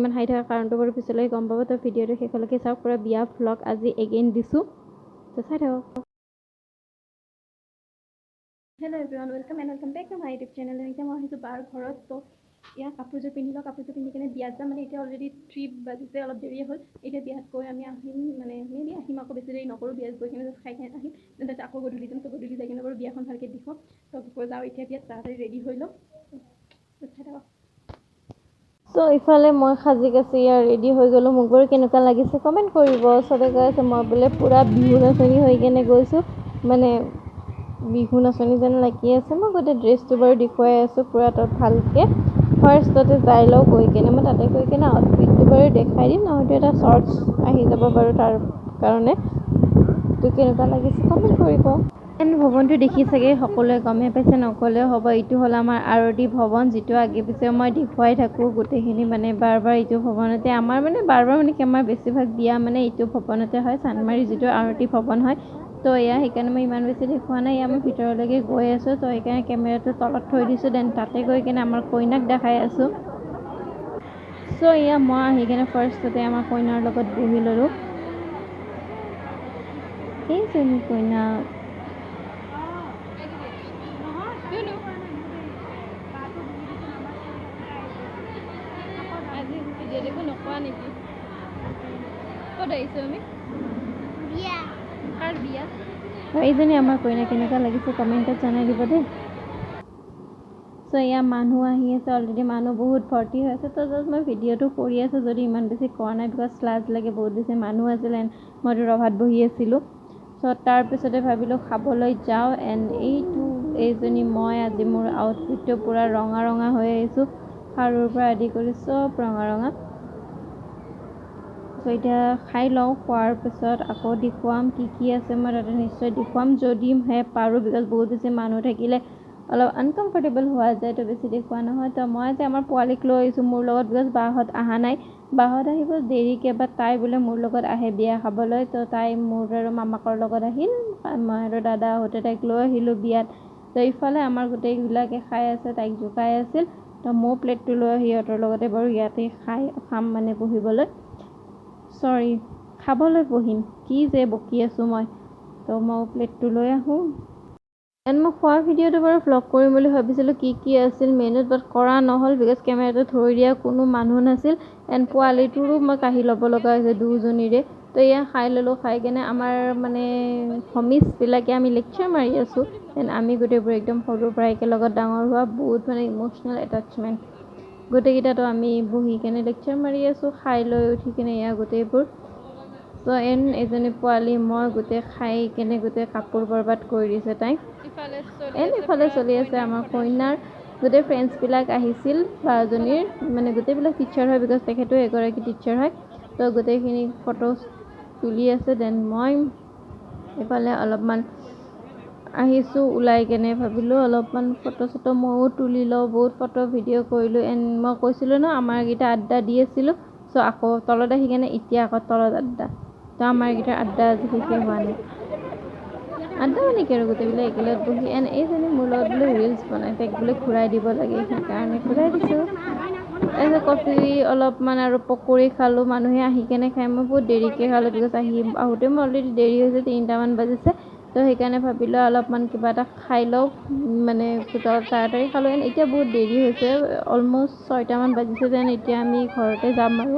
ইমান হাই থকা কাৰণটো বাৰু পিছলৈ গম পাব তো ভিডিঅ'টো শেষলৈকে চাওক পুৰা বিয়া ভ্লগ আজি এগেইন দিছোঁ তো চাই থাকক hello' everyone welcome back to my YouTube channel এতিয়া মই আহিছোঁ বাৰ ঘৰত তো ইয়াৰ কাপোৰযোৰ পিন্ধি কিনে বিয়াত যাম মানে এতিয়া অলৰেডি 3 বাজিছে অলপ দেৰিয়ে হ'ল এতিয়া বিয়াত গৈ আমি আহিম মানে মেবি আহিম আকৌ বেছি দেৰি নকৰোঁ বিয়াত গৈ কিনে খাই কিনে আহিম তাৰপিছত আকৌ গধূলি যাম তো গধূলি যাই কিনে বাৰু বিয়াখন ভালকৈ দেখুৱাম তো যাওঁ এতিয়া বিয়াত তাড়াতাড়ি ৰেডি হৈ লওঁ চাই থাকক চ' ইফালে মই সাজি কাচি ইয়াৰ ৰেডি হৈ গ'লোঁ মোক বাৰু কেনেকুৱা লাগিছে কমেণ্ট কৰিব চবে কৈ আছে মই বোলে পূৰা বিহু নাচনি হৈ কেনে গৈছোঁ মানে বিহু নাচনি যেন লাগি আছে মই গোটেই ড্ৰেছটো বাৰু দেখুৱাই আছোঁ পূৰা তাত ভালকৈ ফাৰ্ষ্টতে যাই লওঁ গৈ কেনে মই তাতে গৈ কেনে আউটফিটটো বাৰু দেখাই দিম নহয়তো এটা শ্বৰ্টছ আহি যাব বাৰু তাৰ কাৰণে তো কেনেকুৱা লাগিছে কমেণ্ট কৰিব এণ্ড ভৱনটো দেখি চাগে সকলোৱে গমেই পাইছে নক'লেও হ'ব এইটো হ'ল আমাৰ আৰতি ভৱন যিটো আগে পিছে মই দেখুৱাই থাকোঁ গোটেইখিনি মানে বাৰ বাৰ এইটো ভৱনতে আমাৰ মানে বাৰ বাৰ মানে কি আমাৰ বেছিভাগ বিয়া মানে এইটো ভৱনতে হয় চানমাৰী যিটো আৰতি ভৱন হয় তো এয়া সেইকাৰণে মই ইমান বেছি দেখুওৱা নাই এয়া মই ভিতৰলৈকে গৈ আছোঁ তো সেইকাৰণে কেমেৰাটো তলত থৈ দিছোঁ দেন তাতে গৈ কিনে আমাৰ কইনাক দেখাই আছোঁ চ' এয়া মই আহি কিনে ফাৰ্ষ্টতে আমাৰ কইনাৰ লগত বহি ল'লোঁ এইজনী কইনা দেখো নকোৱা নেকি ক'ত আহিছোঁ আমি বিয়া কাৰ বিয়া আৰু এইজনী আমাৰ কইনা কেনেকুৱা লাগিছে কমেণ্টত জনাই দিব দেই চ' এয়া মানুহ আহি আছে অলৰেডি মানুহ বহুত ভৰ্তি হৈ আছে তো জাষ্ট মই ভিডিঅ'টো কৰি আছোঁ যদি ইমান বেছি কৰা নাই বিকজ লাজ লাগে বহুত বেছি মানুহ আছিল এণ্ড মইতো ৰভাত বহি আছিলোঁ চ' তাৰপিছতে ভাবিলোঁ খাবলৈ যাওঁ এণ্ড এইজনী মই আজি মোৰ আউটফিটটো পূৰা ৰঙা ৰঙা হৈ আহিছোঁ খাৰুৰ পৰা আদি কৰি চব ৰঙা ৰঙা চ' এতিয়া খাই লওঁ খোৱাৰ পিছত আকৌ দেখুৱাম কি আছে মই তাতে নিশ্চয় দেখুৱাম যদিহে পাৰোঁ বিকজ বহুত বেছি মানুহ থাকিলে অলপ আনকমফৰ্টেবল হোৱা যায় তো বেছি দেখুওৱা নহয় তো মই যে আমাৰ পোৱালীক লৈ আহিছোঁ মোৰ লগত বিকজ বাহঁত অহা নাই বাহঁত আহিব দেৰিকৈ বা তাই বোলে মোৰ লগত আহে বিয়া খাবলৈ তো তাই মোৰ আৰু মামাকৰ লগত আহিল মই আৰু দাদা আহোঁতে তাইক লৈ আহিলোঁ বিয়াত তো ইফালে আমাৰ গোটেইবিলাকে খাই আছে তাইক জোকাই আছিল তো মোৰ প্লেটটো লৈ সিহঁতৰ লগতে বাৰু ইয়াতে খাম মানে বহিবলৈ চৰি খাবলৈ বহিম কি যে বকি আছোঁ মই তো মই প্লেটটো লৈ আহোঁ এণ্ড মই খোৱা ভিডিঅ'টো বাৰু ভ্লগ কৰিম বুলি ভাবিছিলোঁ কি আছিল মেনুত বাট কৰা নহ'ল বিকজ কেমেৰাটো ধৰি দিয়া কোনো মানুহ নাছিল এণ্ড পোৱালিটোৰো মই কাঢ়ি ল'ব লগা হৈছে দুজনীৰে তো এয়া খাই ল'লোঁ খাই কেনে আমাৰ মানে হমিছবিলাকে আমি লেকচাৰ মাৰি আছোঁ এণ্ড আমি গোটেইবোৰ একদম সৰুৰ পৰা একেলগত ডাঙৰ হোৱা বহুত মানে ইম'চনেল এটাচমেণ্ট গোটেইকেইটাতো আমি বহি কেনে লেকচাৰ মাৰি আছোঁ খাই লৈ উঠি কেনে এয়া গোটেইবোৰ তো এজনী পোৱালি মই গোটেই খাই কেনে গোটেই কাপোৰ বৰবাদ কৰি দিছে তাইক ইফালে চলি আছে আমাৰ কইনাৰ গোটেই ফ্ৰেণ্ডছবিলাক আহিছিল বাজনীৰ মানে গোটেইবিলাক টিচাৰ হয় বিকজ তেখেতো এগৰাকী টিচাৰ হয় তো গোটেইখিনি ফটো তুলি আছে দেন মই এইফালে অলপমান আহিছোঁ ওলাই কেনে ভাবিলোঁ অলপমান ফটো চটো ময়ো তুলি লওঁ বহুত ফটো ভিডিঅ' কৰিলোঁ এণ্ড মই কৈছিলোঁ ন আমাৰকেইটা আড্ডা দি আছিলোঁ চ' আকৌ তলত আহি কেনে এতিয়া আকৌ তলত আড্ডা তো আমাৰকেইটাৰ আড্ডা আজি শেষে হোৱা নাই আড্ডা মানে কি আৰু গোটেইবিলাক একেলগত বহি এণ্ড এইজনী মোৰ লগত বোলে ৰিলচ বনাই তাইক বোলে ঘূৰাই দিব লাগে সেইকাৰণে ঘূৰাই দিছোঁ তাৰপিছত কফি অলপমান আৰু পকৰি খালোঁ মানুহে আহি কেনে খাই মই বহুত দেৰিকৈ খালোঁ বিকজ আহোঁতে মোৰ অলৰেডি দেৰি হৈছে 3টামান বাজিছে তো সেইকাৰণে ভাবিলোঁ অলপমান কিবা এটা খাই লওঁ মানে তাড়াতাড়ি খালোঁ এণ্ড এতিয়া বহুত দেৰি হৈছে অলম'ষ্ট 6টামান বাজিছে যেন এতিয়া আমি ঘৰতে যাম আৰু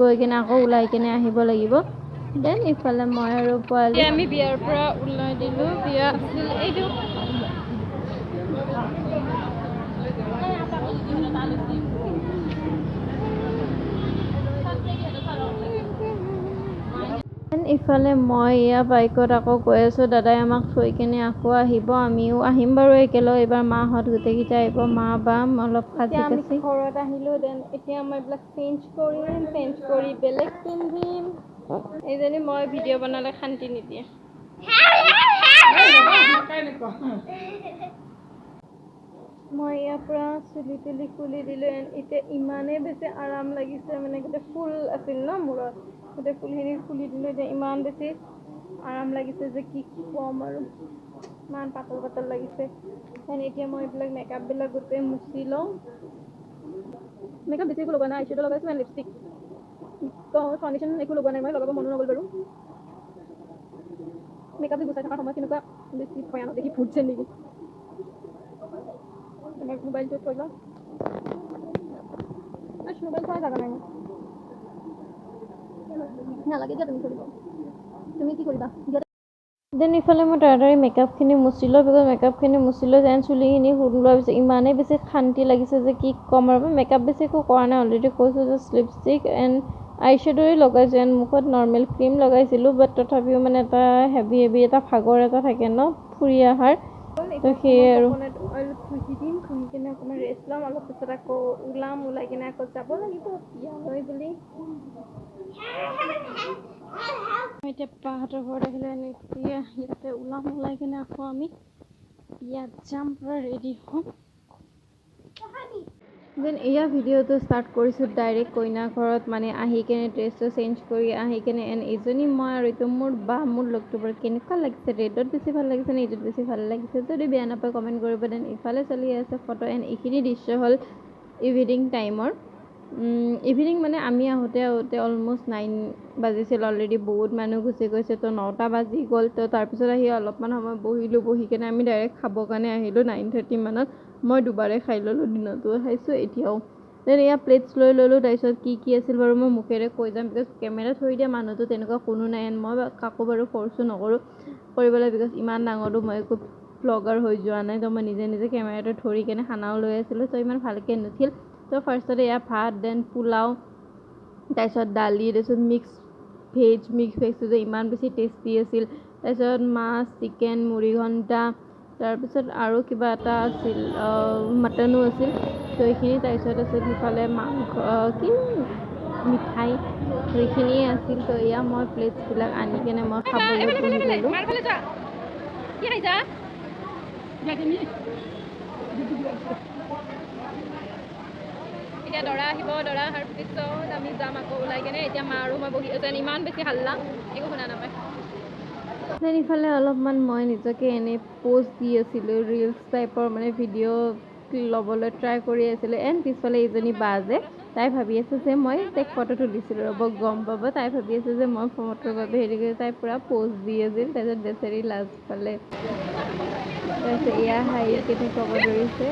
গৈ কিনে আকৌ ওলাই কিনে আহিব লাগিব দেন ইফালে মই আৰু পোৱালি আমি বিয়াৰ পৰা ওলাই দিলোঁ বিয়া আছিল এইটো ইফালে মই এয়া বাইকত আকৌ গৈ আছোঁ দাদাই আমাক থৈ কিনে আকৌ আহিব আমিও আহিম বাৰু একেলগে এইবাৰ মাহঁত গোটেইকেইটা আহিব মা বা অলপ সাজি কাচি ঘৰত আহিলোঁ দেন এতিয়া মই এইবিলাক চেঞ্জ কৰি বেলেগ পিন্ধিম এইজনী মই ভিডিঅ' বনালে শান্তি নিদিয়ে মই ইয়াৰ পৰা চুলি তুলি খুলি দিলোঁ এণ্ড এতিয়া ইমানেই বেছি আৰাম লাগিছে মানে গোটেই ফুল আছিল ন মূৰত গোটেই ফুলখিনি খুলি দিলোঁ এতিয়া ইমান বেছি আৰাম লাগিছে যে কি ক'ম আৰু ইমান পাতল লাগিছে এণ্ড এতিয়া মই এইবিলাক মেকআপবিলাক গোটেই মুচি লওঁ মেকআপ বেছি লগোৱা নাই আইশ্বেডো লগাইছোঁ এণ্ড লিপষ্টিক ফাউণ্ডেশ্যন একো লগোৱা নাই মই লগাব মনো নগ'ল বাৰু মেকআপ গুচাই থকাৰ সময়ত কেনেকুৱা বেছি ভয়ানক দেখি ফুটছে নেকি তোমাৰ মোবাইলটো থৈ লওঁ মোবাইল থোৱা জাগা নাই নালাগে দিয়া তুমি কৰিব তুমি কি কৰিবা দেন ইফালে মই তাড়াতাড়ি মেকআপখিনি মুচিলোঁ বিকজ মেকআপখিনি মুচিলোঁ যেন চুলিখিনি লোৱাৰ পিছত ইমানেই বেছি শান্তি লাগিছে যে কি ক'ম আৰু মেকআপ বেছি একো কৰা নাই অলৰেডি কৈছোঁ যে লিপষ্টিক এণ্ড আই শ্বেডোৱে লগাইছোঁ এণ্ড মুখত নৰ্মেল ক্ৰীম লগাইছিলোঁ বাট তথাপিও মানে এটা হেভি এটা ভাগৰ এটা থাকে ন ফুৰি অহাৰ তো সেয়ে আৰু অইল ঘঁহি দিম ঘঁহি কিনে অকণমান ৰেষ্ট ল'ম অলপ পিছত আকৌ ওলাই কিনে আকৌ যাব লাগিব বিয়ালৈ বুলি এতিয়া বাহঁতৰ ঘৰত আহিলে এতিয়া ইয়াতে ওলাই কিনে আকৌ আমি বিয়াত যাম পুৰা ৰেডি হ'ম দেন এয়া ভিডিঅ'টো ষ্টাৰ্ট কৰিছোঁ ডাইৰেক্ট কইনা ঘৰত মানে আহি কেনে ড্ৰেছটো চেঞ্জ কৰি আহি কেনে এণ্ড এইজনী মই আৰু এইটো মোৰ মোৰ লুকটো বাৰু কেনেকুৱা লাগিছে ৰেডত বেছি ভাল লাগিছে নে এইটোত বেছি ভাল লাগিছে যদি বেয়া নাপায় কমেণ্ট কৰিব দেন ইফালে চলি আছে ফটো এণ্ড এইখিনি দৃশ্য হ'ল ইভিনিং টাইমৰ ইভিনিং মানে আমি আহোঁতে অলমষ্ট 9 বাজিছিল অলৰেডি বহুত মানুহ গুচি গৈছে তো 9টা বাজি গ'ল তো তাৰপিছত আহি অলপমান সময় বহি কেনে আমি ডাইৰেক্ট খাবৰ কাৰণে আহিলোঁ 9:30 মানত মই দুবাৰে খাই ল'লোঁ দিনতো খাইছোঁ এতিয়াও দেন এয়া প্লেটছ লৈ ল'লোঁ তাৰপিছত কি আছিল বাৰু মই মুখেৰে কৈ যাম বিকজ কেমেৰা থৈ দিয়া মানুহটো তেনেকুৱা কোনো নাই এণ্ড মই কাকো বাৰু ফ'ৰ্চো নকৰোঁ কৰিবলৈ বিকজ ইমান ডাঙৰো মই একো ব্লগাৰ হৈ যোৱা নাই তো মই নিজে কেমেৰাটো ধৰি কেনে খানাও লৈ আছিলোঁ তো ইমান ভালকৈ নুঠিল তো ফাৰ্ষ্টতে এয়া ভাত দেন পোলাও তাৰপিছত দালি তাৰপিছত মিক্স ভেজটো যে ইমান বেছি টেষ্টি আছিল তাৰপিছত মাছ চিকেন মুড়ি ঘণ্টা তাৰপিছত আৰু কিবা এটা আছিল মটনো আছিল তো এইখিনি তাৰপিছত আছিল সিফালে মাংস মিঠাই সেইখিনিয়ে আছিল তো এয়া মই প্লেটছবিলাক আনি কেনে মই খাবলৈ বহি ল'লোঁ এতিয়া দৰা আহিব দৰা অহাৰ পিছত আমি যাম আকৌ ওলাই কেনে এতিয়া মা আৰু মই বহি আছোঁ ইমান বেছি হাল্লা একো শুনা নাপায় দেন ইফালে অলপমান মই নিজকে এনেই প'ষ্ট দি আছিলোঁ ৰিলছ টাইপৰ মানে ভিডিঅ' ল'বলৈ ট্ৰাই কৰি আছিলোঁ এণ্ড পিছফালে এইজনী বা যে তাই ভাবি আছে যে মই তাইক ফটো তুলিছিলোঁ ৰ'ব গম পাব তাই ভাবি আছে যে মই ফটোৰ বাবে হেৰি কৰি তাই পূৰা প'ষ্ট দি আছিল তাৰপিছত বেচেৰি লাজ পালে তাৰপিছত এয়া হাঁহি কেনে ক'ব ধৰিছে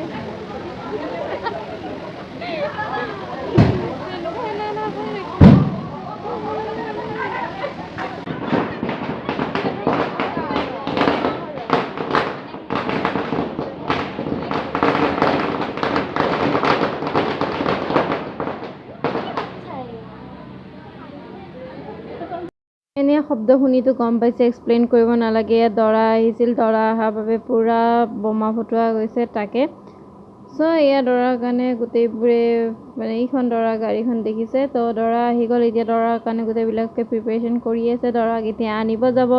এনে শব্দ শুনিতো গম পাইছে এক্সপ্লেইন কৰিব নালাগে দৰা আহিছিল দৰা অহাৰ বাবে পূৰা বোমা ফুটোৱা গৈছে তাকে চ' এয়া দৰাৰ কাৰণে গোটেইবোৰে মানে এইখন দৰা গাড়ীখন দেখিছে তো দৰা আহি গ'ল এতিয়া দৰাৰ কাৰণে গোটেইবিলাকে প্ৰিপেৰেশ্যন কৰি আছে দৰাক এতিয়া আনিব যাব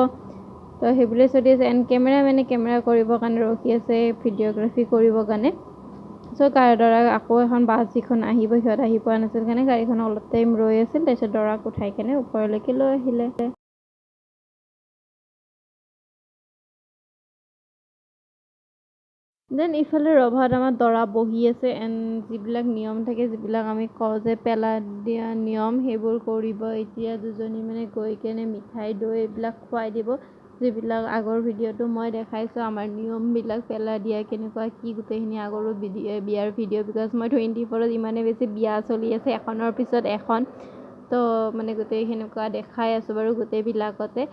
তো সেইবোৰে চলি আছে এণ্ড কেমেৰামেনে কেমেৰা কৰিবৰ কাৰণে ৰখি আছে ভিডিঅ'গ্ৰাফী কৰিবৰ কাৰণে চ' দৰাক আকৌ এখন বাছ যিখন আহিব সিহঁত আহি পোৱা নাছিল কাৰণে গাড়ীখন অলপ টাইম ৰৈ আছিল তাৰপিছত দৰাক উঠাই কেনে ওপৰলৈকে লৈ আহিলে দেন ইফালে ৰভাত আমাৰ দৰা বহি আছে এণ্ড যিবিলাক নিয়ম থাকে যিবিলাক আমি কওঁ যে পেলা দিয়া নিয়ম সেইবোৰ কৰিব এতিয়া দুজনী মানে গৈ কেনে মিঠাই দৈ এইবিলাক খুৱাই দিব যিবিলাক আগৰ ভিডিঅ'টো মই দেখাইছোঁ আমাৰ নিয়মবিলাক পেলা দিয়া কেনেকুৱা কি গোটেইখিনি আগৰো বিয়াৰ ভিডিঅ' বিকজ মই 24ত ইমানেই বেছি বিয়া চলি আছে এখনৰ পিছত এখন তো মানে গোটেই সেনেকুৱা দেখাই আছোঁ বাৰু গোটেইবিলাকতে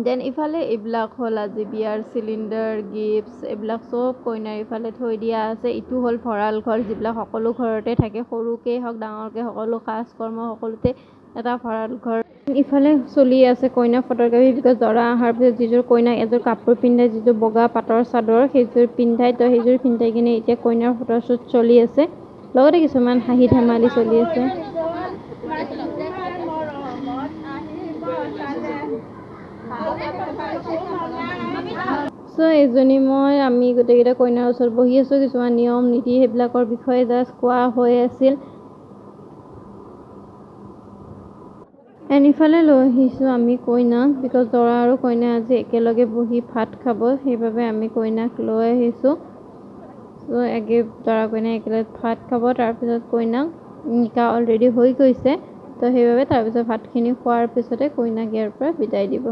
দেন ইফালে এইবিলাক হ'ল আজি বিয়াৰ চিলিণ্ডাৰ গিফ্টছ এইবিলাক চব কইনাৰ ইফালে থৈ দিয়া আছে ইটো হ'ল ভঁৰাল ঘৰ যিবিলাক সকলো ঘৰতে থাকে সৰুকেই হওক ডাঙৰকৈ সকলো কাজ কৰ্ম সকলোতে এটা ভঁৰাল ঘৰ ইফালে চলি আছে কইনা ফটোগ্ৰাফী বিকজ দৰা অহাৰ পিছত যিযোৰ কইনাক এযোৰ কাপোৰ পিন্ধাই যিযোৰ বগা পাটৰ চাদৰ সেইযোৰ পিন্ধাই তো সেইযোৰ পিন্ধাই কিনে এতিয়া কইনাৰ ফটোশ্বুট চলি আছে লগতে কিছুমান হাঁহি ধেমালি চলি আছে চ' এইজনী আমি গোটেইকেইটা কইনাৰ ওচৰত বহি আছোঁ কিছুমান নিয়ম নীতি সেইবিলাকৰ বিষয়ে জাষ্ট কোৱা হৈ আছিল এণ্ড ইফালে লৈ আহিছোঁ আমি কইনাক বিকজ দৰা আৰু কইনা আজি একেলগে বহি ভাত খাব সেইবাবে আমি কইনাক লৈ আহিছোঁ চ' দৰা কইনাই একেলগে ভাত খাব তাৰপিছত কইনাক নিকা অলৰেডি হৈ গৈছে তো সেইবাবে তাৰপিছত ভাতখিনি খোৱাৰ পিছতে কইনাক ইয়াৰ পৰা বিদায় দিব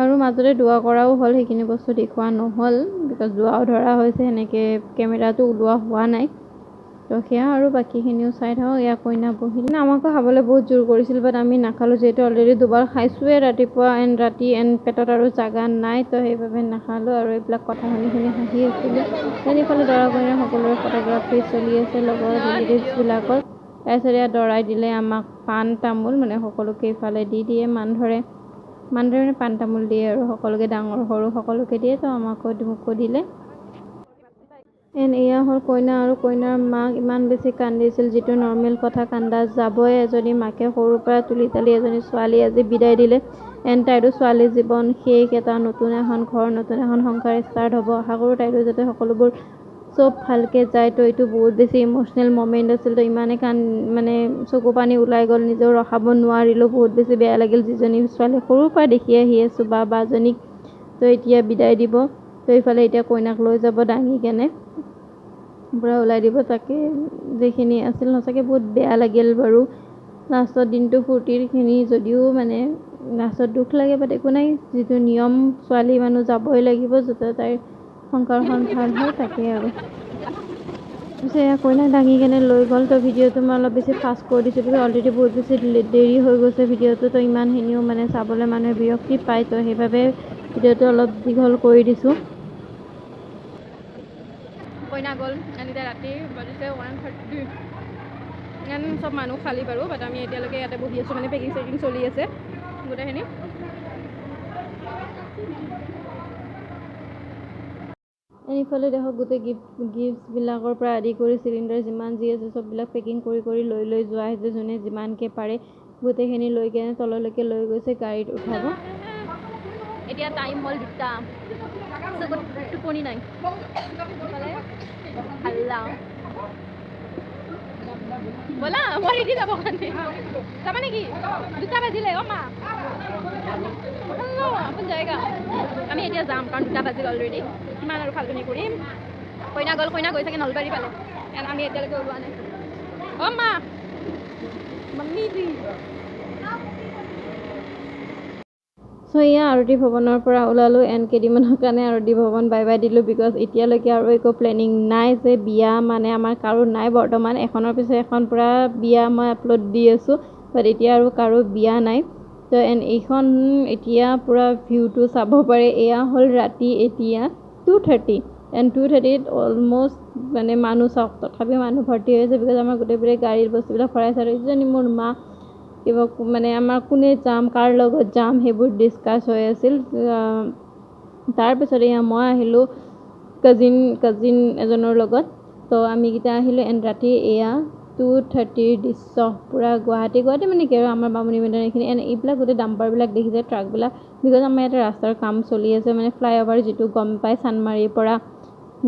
আৰু মাজতে দোৱা কৰাও হ'ল সেইখিনি বস্তু দেখুওৱা নহ'ল বিকজ দোৱাও ধৰা হৈছে সেনেকৈ কেমেৰাটো ওলোৱা হোৱা নাই তো সেয়া আৰু বাকীখিনিও চাই থাকক এয়া কইনা বহিল আমাকো খাবলৈ বহুত জোৰ কৰিছিল বাট আমি নাখালোঁ যিহেতু অলৰেডি দুবাৰ খাইছোঁৱে ৰাতিপুৱা ৰাতি পেটত আৰু জাগা নাই তো সেইবাবে নাখালোঁ আৰু এইবিলাক কথা শুনি হাঁহি আছিলোঁ এইফালে দৰা কইনাৰ সকলোৰে ফটোগ্ৰাফী চলি আছে লগৰ ৰিলেটিভছবিলাকৰ তাৰপিছত ইয়াত দৰাই দিলে আমাক পাণ তামোল মানে সকলোকে ইফালে দি দিয়ে মান ধৰে মানে পাণ তামোল দিয়ে আৰু সকলোকে ডাঙৰ সৰু সকলোকে দিয়ে তো মোকো দিলে এয়া হ'ল কইনা আৰু কইনাৰ মাক ইমান বেছি কান্দিছিল যিটো নৰ্মেল কথা কান্দা যাবই এজনী মাকে সৰুৰ পৰা তুলি তালি এজনী ছোৱালী আজি বিদায় দিলে তাইৰো ছোৱালী জীৱন শেষ এটা নতুন এখন ঘৰ নতুন এখন সংসাৰ ষ্টাৰ্ট হ'ব আশা কৰোঁ তাইৰো যাতে সকলোবোৰ চব ভালকৈ যায় তো এইটো বহুত বেছি ইম'চনেল মমেণ্ট আছিল তো ইমানে মানে চকু পানী ওলাই গ'ল নিজেও ৰখাব নোৱাৰিলোঁ বহুত বেছি বেয়া লাগিল যিজনী ছোৱালী সৰুৰ পৰা দেখি আহি আছোঁ বাজনীক তো এতিয়া বিদায় দিব তো এইফালে এতিয়া কইনাক লৈ যাব দাঙি কেনে পূৰা ওলাই দিব তাকে যিখিনি আছিল সঁচাকৈ বহুত বেয়া লাগিল বাৰু লাষ্টৰ দিনটো ফূৰ্তিৰখিনি যদিও মানে লাষ্টত দুখ লাগে বাট একো নাই যিটো নিয়ম ছোৱালী মানুহ যাবই লাগিব যাতে তাইৰ সংসাৰখন ভাল হয় তাকেই আৰু পিছে কইনাক দাঙি কেনে লৈ গ'ল তো ভিডিঅ'টো মই অলপ বেছি ফাষ্ট কৰি দিছোঁ বিকজ অলৰেডি বহুত বেছি দেৰি হৈ গৈছে ভিডিঅ'টো তো ইমানখিনিও মানে চাবলৈ মানুহে বিৰক্তি পায় তো সেইবাবে ভিডিঅ'টো অলপ দীঘল কৰি দিছোঁ কইনা গ'ল এতিয়া ৰাতি বাজিছে 1:30 চব মানুহ খালী বাৰু বাট আমি এতিয়ালৈকে ইয়াতে বহি আছোঁ মানে পেকিং চেকিং চলি আছে গোটেইখিনি এইফালে দেখক গোটেই গিফ্টবিলাকৰ পৰা আদি কৰি চিলিণ্ডাৰ যিমান যি আছে চববিলাক পেকিং কৰি লৈ যোৱা হৈছে যোনে যিমানকৈ পাৰে গোটেইখিনি লৈ কেনে তললৈকে লৈ গৈছে গাড়ীত উঠাব এতিয়া টাইম হ'ল 2টা টোপনি নাই হাল্লা ব'লা মই ৰেডি যাব কাৰণে যাবা নেকি 2টা বাজিলে অ' মা আপোন যায়গা আমি এতিয়া যাম কাৰণ 2টা বাজিল অলৰেডি কিমান আৰু ফালটুনি কৰিম কইনা গৈ চাগে নলবাৰী পালে আমি এতিয়ালৈকে ওলোৱা নাই অ' মা মাম্মি জি চ' এয়া আৰতি ভৱনৰ পৰা ওলালোঁ কেইদিনমানৰ কাৰণে আৰতি ভৱন বাই বাই দিলোঁ বিকজ এতিয়ালৈকে আৰু একো প্লেনিং নাই যে বিয়া মানে আমাৰ কাৰো নাই বৰ্তমান এখনৰ পিছত এখন পূৰা বিয়া মই আপলোড দি আছোঁ বাট এতিয়া আৰু কাৰো বিয়া নাই তো এইখন এতিয়া পূৰা ভিউটো চাব পাৰে এয়া হ'ল ৰাতি এতিয়া 2:30 2:30ত অলমষ্ট মানে মানুহ চাওক তথাপিও মানুহ ভৰ্তি হৈছে বিকজ আমাৰ গোটেইবোৰে গাড়ীৰ বস্তুবিলাক ভৰাইছে আৰু ইজনী মোৰ মা কিবা মানে আমাৰ কোনে যাম কাৰ লগত যাম সেইবোৰ ডিছকাছ হৈ আছিল তাৰপিছত এয়া মই আহিলোঁ কাজিন এজনৰ লগত তো আমিকেইটা আহিলোঁ ৰাতি এয়া 2:30ৰ দৃশ্য পূৰা গুৱাহাটী মানে কি আৰু আমাৰ বামুণী মৈদাম এইখিনি এইবিলাক গোটেই ডাম্পাৰবিলাক দেখিছে ট্ৰাকবিলাক বিকজ আমাৰ ইয়াতে ৰাস্তাৰ কাম চলি আছে মানে ফ্লাইঅভাৰ যিটো গম পায় চানমাৰীৰ পৰা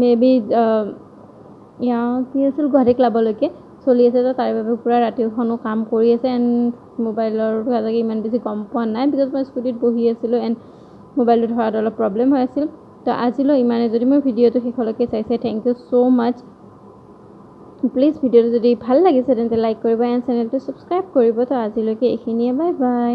মেবি কি আছিল গুৱাহাটী ক্লাবলৈকে চলি আছে তো তাৰ বাবে পূৰা ৰাতিখনো কাম কৰি আছে মোবাইলৰ আজিকালি ইমান বেছি গম পোৱা নাই বিকজ মই স্কুটিত বহি আছিলোঁ মোবাইলটো ধৰাত অলপ প্ৰব্লেম হৈ আছিল তো আজিলৈ ইমানে যদি মোৰ ভিডিঅ'টো শেষলৈকে চাইছে thank you so' much please ভিডিঅ'টো যদি ভাল লাগিছে তেন্তে লাইক কৰিব চেনেলটো ছাবস্ক্ৰাইব কৰিব তো আজিলৈকে এইখিনিয়ে বাই বাই